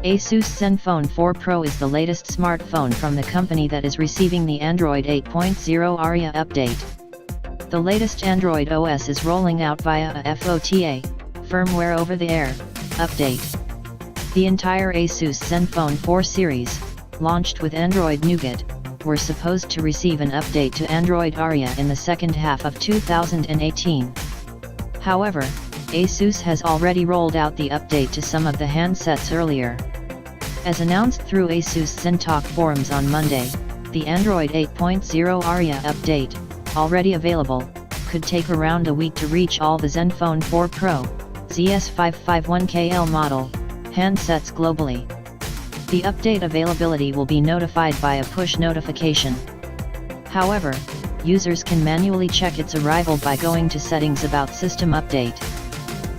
Asus ZenFone 4 Pro is the latest smartphone from the company that is receiving the Android 8.0 Oreo update. The latest Android OS is rolling out via a FOTA, firmware-over-the-air, update. The entire Asus ZenFone 4 series, launched with Android Nougat, were supposed to receive an update to Android Oreo in the second half of 2018. However, Asus has already rolled out the update to some of the handsets earlier. As announced through Asus ZenTalk forums on Monday, the Android 8.0 Oreo update, already available, could take around a week to reach all the ZenFone 4 Pro, ZS551KL model, handsets globally. The update availability will be notified by a push notification. However, users can manually check its arrival by going to Settings About System Update.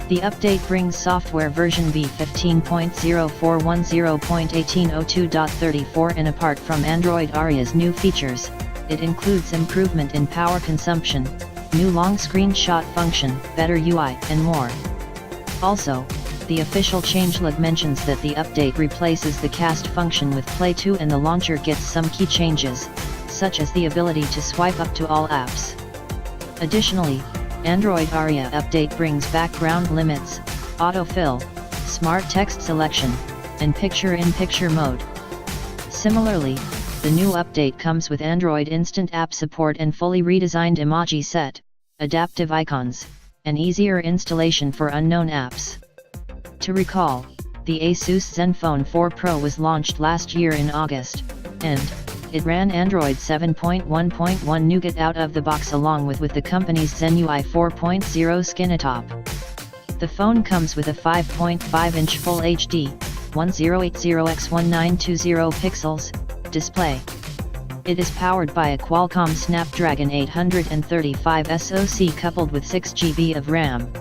The update brings software version v15.0410.1802.34 and apart from Android Oreo's new features, it includes improvement in power consumption, new long screenshot function, better UI, and more. Also, the official changelog mentions that the update replaces the cast function with Play 2 and the launcher gets some key changes, such as the ability to swipe up to all apps. Additionally, Android Oreo update brings background limits, autofill, smart text selection, and picture-in-picture mode. Similarly, the new update comes with Android Instant App support and fully redesigned emoji set, adaptive icons, and easier installation for unknown apps. To recall, the Asus ZenFone 4 Pro was launched last year in August, and it ran Android 7.1.1 Nougat out of the box along with the company's ZenUI 4.0 skin atop. The phone comes with a 5.5-inch Full HD, 1080x1920 pixels, display. It is powered by a Qualcomm Snapdragon 835 SoC coupled with 6GB of RAM.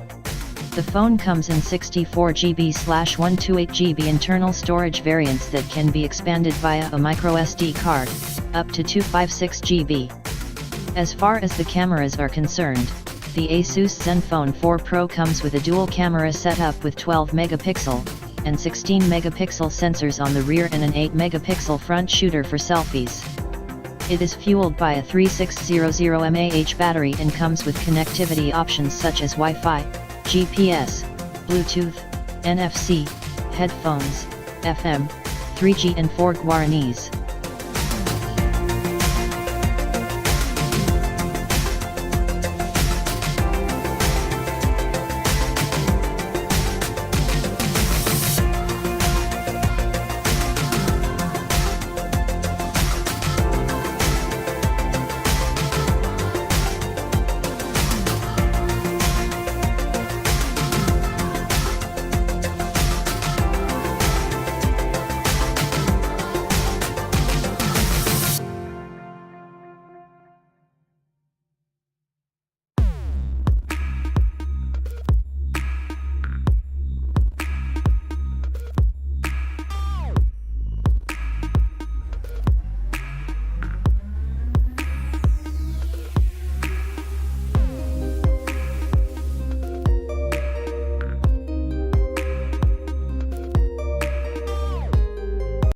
The phone comes in 64GB/128GB internal storage variants that can be expanded via a microSD card, up to 256GB. As far as the cameras are concerned, the Asus ZenFone 4 Pro comes with a dual camera setup with 12-megapixel, and 16-megapixel sensors on the rear and an 8-megapixel front shooter for selfies. It is fueled by a 3600 mAh battery and comes with connectivity options such as Wi-Fi, GPS, Bluetooth, NFC, headphones, FM, 3G and 4G guarantees.